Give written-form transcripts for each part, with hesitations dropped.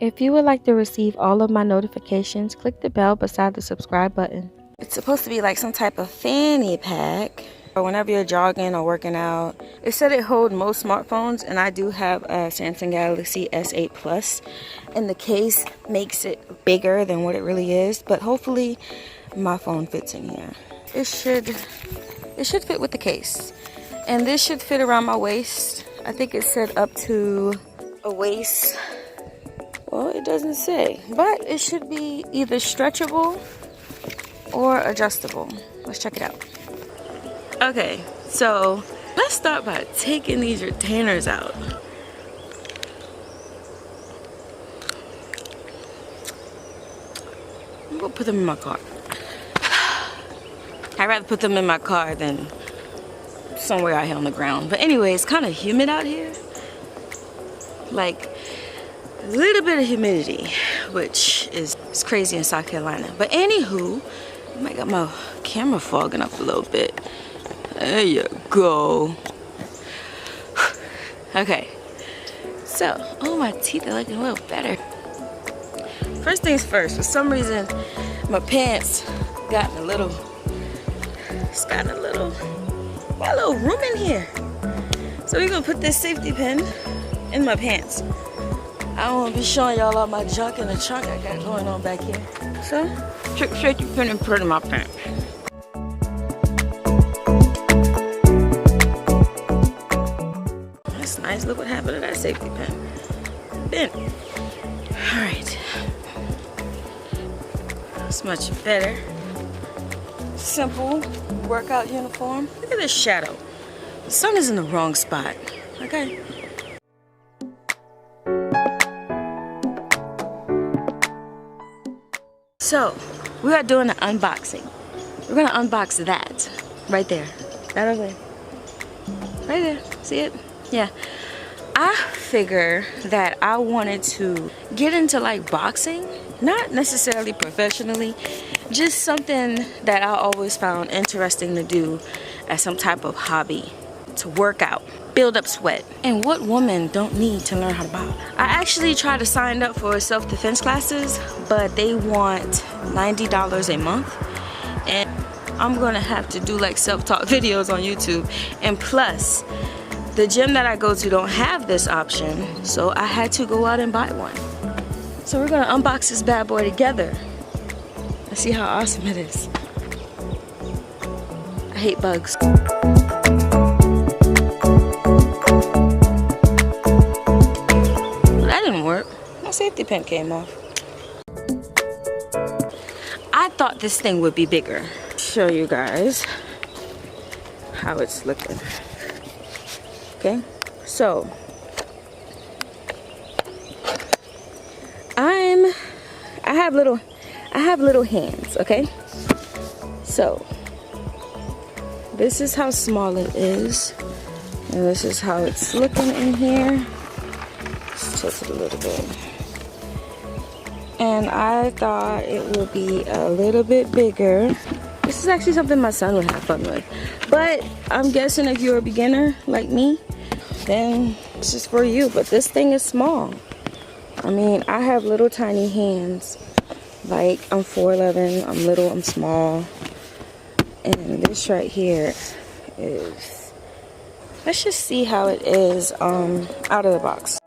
If you would like to receive all of my notifications, click the bell beside the subscribe button. It's supposed to be like some type of fanny pack or whenever you're jogging or working out. It said it holds most smartphones, and I do have a Samsung Galaxy S8 Plus, and the case makes it bigger than what it really is, but hopefully my phone fits in here. It should fit with the case, and this should fit around my waist. I think it said up to a waist. Well, it doesn't say, but it should be either stretchable or adjustable. Let's check it out. Okay, so let's start by taking these retainers out. I'm gonna put them in my car. I'd rather put them in my car than somewhere out here on the ground. But anyway, it's kind of humid out here. Like a little bit of humidity, which is crazy in South Carolina. But anywho, I might got my camera fogging up a little bit. There you go. Okay, so oh, my teeth are looking a little better. First things first, for some reason my pants got a little room in here. So we're gonna put this safety pin in my pants. I don't want to be showing y'all all my junk in the trunk I got going on back here. So, trick safety pin and put it in my pants. That's nice. Look what happened to that safety pin. Bent. Alright. That's much better. Simple workout uniform. Look at this shadow. The sun is in the wrong spot. Okay. So, we are doing an unboxing. We're gonna unbox that right there. That over there. Right there. See it? Yeah. I figure that I wanted to get into like boxing, not necessarily professionally, just something that I always found interesting to do as some type of hobby, to work out, build up sweat. And what woman don't need to learn how to box? I actually tried to sign up for self-defense classes, but they want $90 a month, and I'm gonna have to do like self-taught videos on YouTube. And plus, the gym that I go to don't have this option, so I had to go out and buy one. So we're gonna unbox this bad boy together. Let's see how awesome it is. I hate bugs. Well, that didn't work. My safety pin came off. I thought this thing would be bigger. Show you guys how it's looking. Okay, so I have little hands, okay? So this is how small it is, and this is how it's looking in here. Let's tilt it a little bit. And I thought it would be a little bit bigger. This is actually something my son would have fun with. But I'm guessing if you're a beginner like me, then it's just for you. But this thing is small. I mean, I have little tiny hands. Like, I'm 4'11", I'm little, I'm small. And this right here is, let's just see how it is out of the box.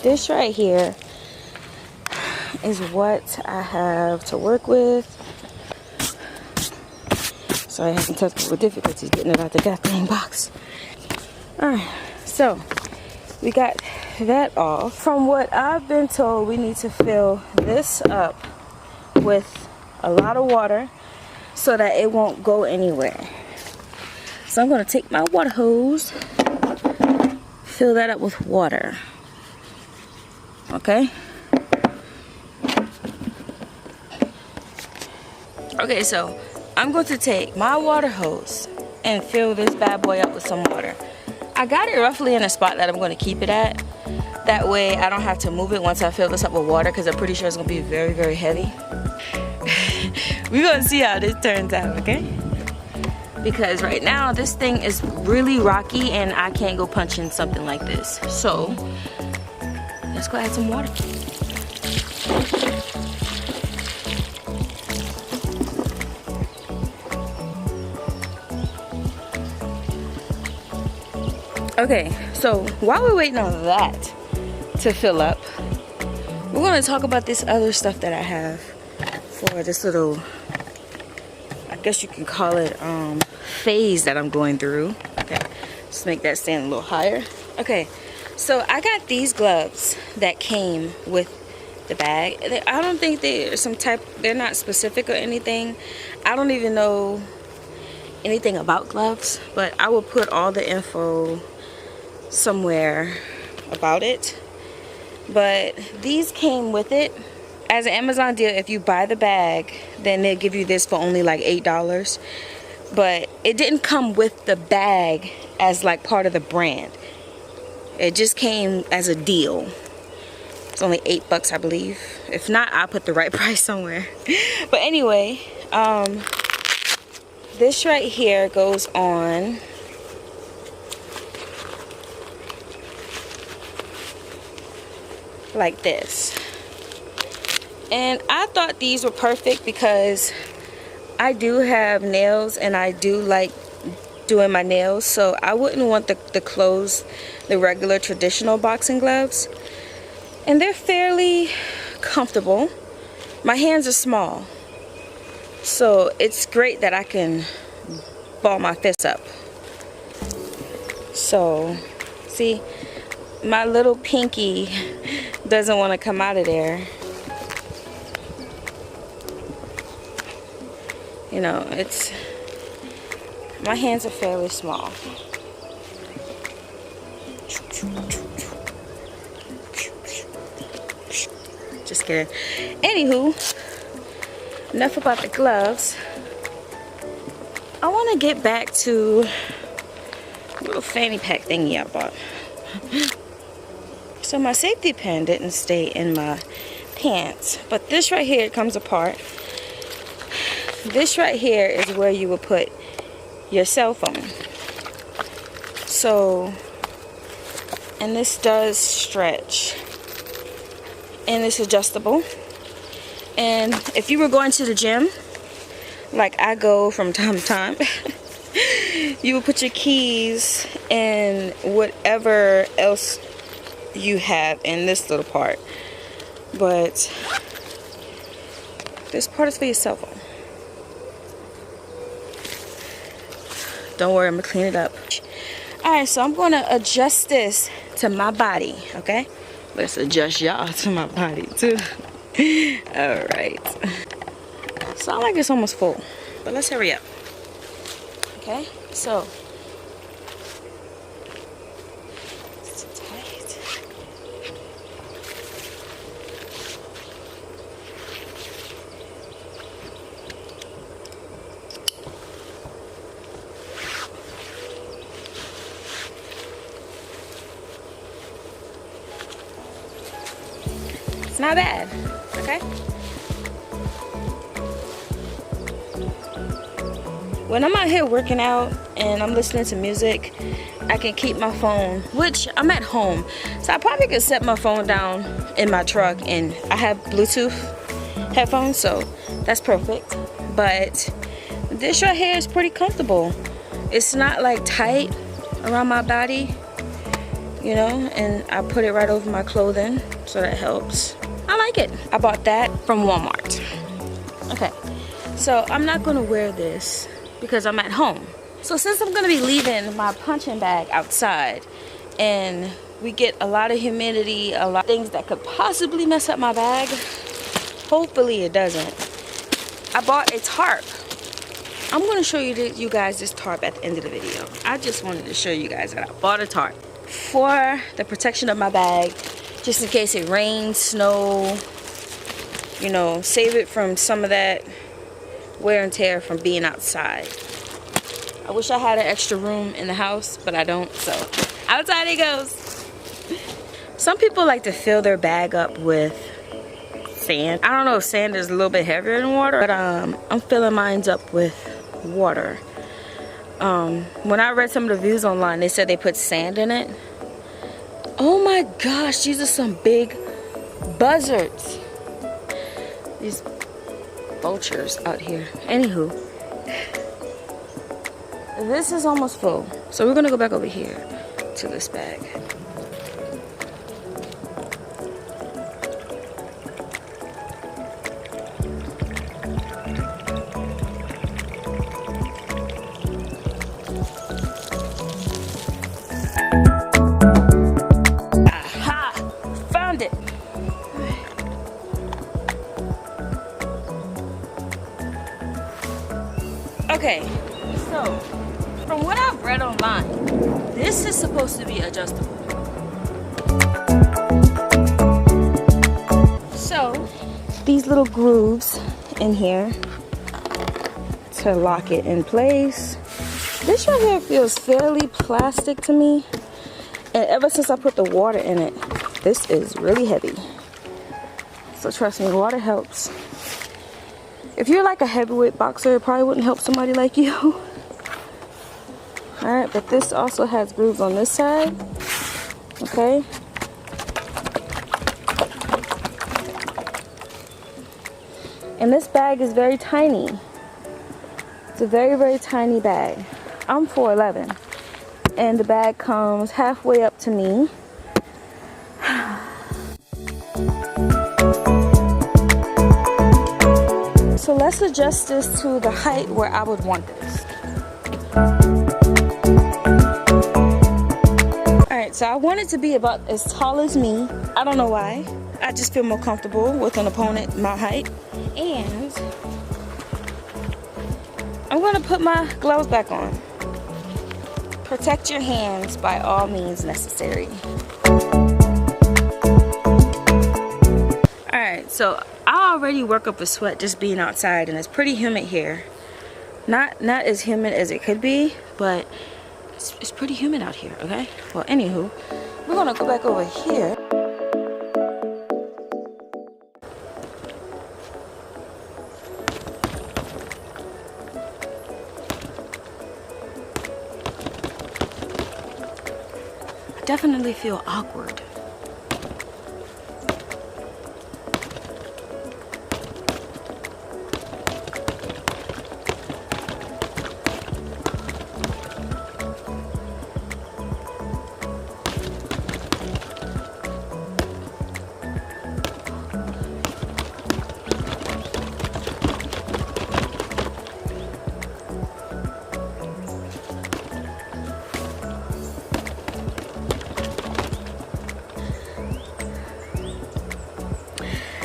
This right here is what I have to work with. Sorry, I had some technical difficulties getting it out the goddamn box. Alright, so we got that off. From what I've been told, we need to fill this up with a lot of water so that it won't go anywhere. So I'm going to take my water hose, fill that up with water. Okay? Okay, so I'm going to take my water hose and fill this bad boy up with some water. I got it roughly in a spot that I'm going to keep it at. That way I don't have to move it once I fill this up with water, because I'm pretty sure it's going to be very, very heavy. We're gonna see how this turns out, okay? Because right now this thing is really rocky and I can't go punching something like this. So let's go add some water. Okay, so while we're waiting on that to fill up, we're gonna talk about this other stuff that I have for this little, I guess you can call it, phase that I'm going through. Okay, let's make that stand a little higher. Okay, so I got these gloves that came with the bag. I don't think they're they're not specific or anything. I don't even know anything about gloves, but I will put all the info somewhere about it. But these came with it as an Amazon deal. If you buy the bag, then they'll give you this for only like $8. But it didn't come with the bag as like part of the brand. It just came as a deal. It's only $8, I believe. If not, I'll put the right price somewhere. But anyway, this right here goes on like this. And I thought these were perfect because I do have nails and I do like doing my nails, so I wouldn't want the regular traditional boxing gloves. And they're fairly comfortable. My hands are small, so it's great that I can ball my fists up. So see, my little pinky doesn't want to come out of there. You know, my hands are fairly small. Just kidding. Anywho, enough about the gloves. I want to get back to a little fanny pack thingy I bought. So my safety pin didn't stay in my pants, but this right here comes apart. This right here is where you would put your cell phone. So, and this does stretch, and it's adjustable. And if you were going to the gym, like I go from time to time, you would put your keys and whatever else you have in this little part. But this part is for your cell phone. Don't worry, I'm gonna clean it up. Alright, so I'm gonna adjust this to my body, okay? Let's adjust y'all to my body too. Alright. Sound like it's almost full, but let's hurry up. Okay, so it's tight. It's not bad, okay? When I'm out here working out and I'm listening to music, I can keep my phone, which I'm at home, so I probably could set my phone down in my truck, and I have Bluetooth headphones, so that's perfect. But this right here is pretty comfortable. It's not like tight around my body, you know, and I put it right over my clothing, so that helps. I like it. I bought that from Walmart. Okay, so I'm not gonna wear this because I'm at home. So since I'm gonna be leaving my punching bag outside and we get a lot of humidity, a lot of things that could possibly mess up my bag, hopefully it doesn't, I bought a tarp. I'm gonna show you guys this tarp at the end of the video. I just wanted to show you guys that I bought a tarp for the protection of my bag, just in case it rains, snow, you know, save it from some of that wear and tear from being outside. I wish I had an extra room in the house, but I don't, so outside it goes. Some people like to fill their bag up with sand. I don't know if sand is a little bit heavier than water, but I'm filling mine up with water. When I read some of the reviews online, they said they put sand in it. Oh my gosh, these are some big buzzards. These vultures out here. Anywho, this is almost full. So we're gonna go back over here to this bag. Okay, so from what I've read online, this is supposed to be adjustable. So these little grooves in here to lock it in place. This right here feels fairly plastic to me, and ever since I put the water in it, this is really heavy. So trust me, water helps. If you're like a heavyweight boxer, it probably wouldn't help somebody like you. Alright, but this also has grooves on this side. Okay. And this bag is very tiny. It's a very, very tiny bag. I'm 4'11", and the bag comes halfway up to me. So let's adjust this to the height where I would want this. Alright, so I want it to be about as tall as me. I don't know why. I just feel more comfortable with an opponent my height. And I'm going to put my gloves back on. Protect your hands by all means necessary. Alright, so I already work up a sweat just being outside, and it's pretty humid here. Not as humid as it could be, but it's pretty humid out here, okay? Well, anywho, we're gonna go back over here. I definitely feel awkward.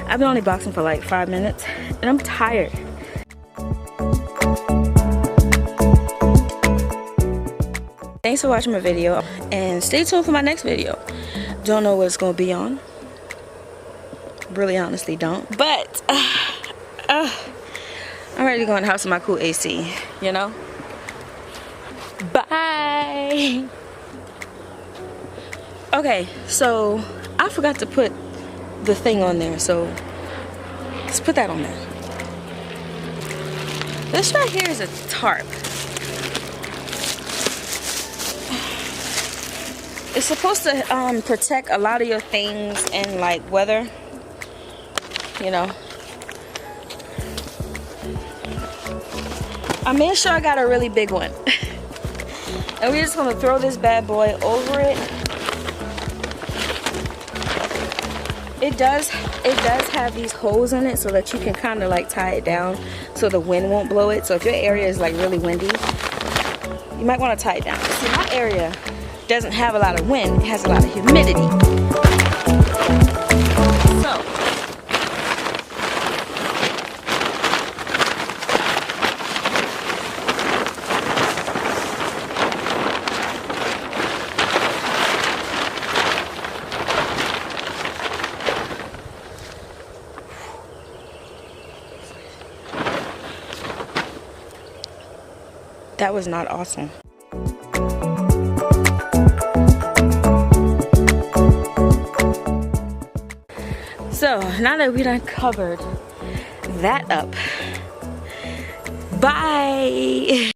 I've been only boxing for like 5 minutes, and I'm tired. Thanks for watching my video, and stay tuned for my next video. Don't know what it's gonna be on. Really honestly don't. But I'm ready to go in the house with my cool AC, you know? Bye! Okay, so I forgot to put the thing on there, so let's put that on there. This right here is a tarp. It's supposed to protect a lot of your things in like weather, you know. I made sure I got a really big one. And we're just gonna throw this bad boy over it. It does have these holes in it so that you can kind of like tie it down so the wind won't blow it. So if your area is like really windy, you might want to tie it down. See, my area doesn't have a lot of wind, it has a lot of humidity. So that was not awesome. So So now that we done covered that up, bye.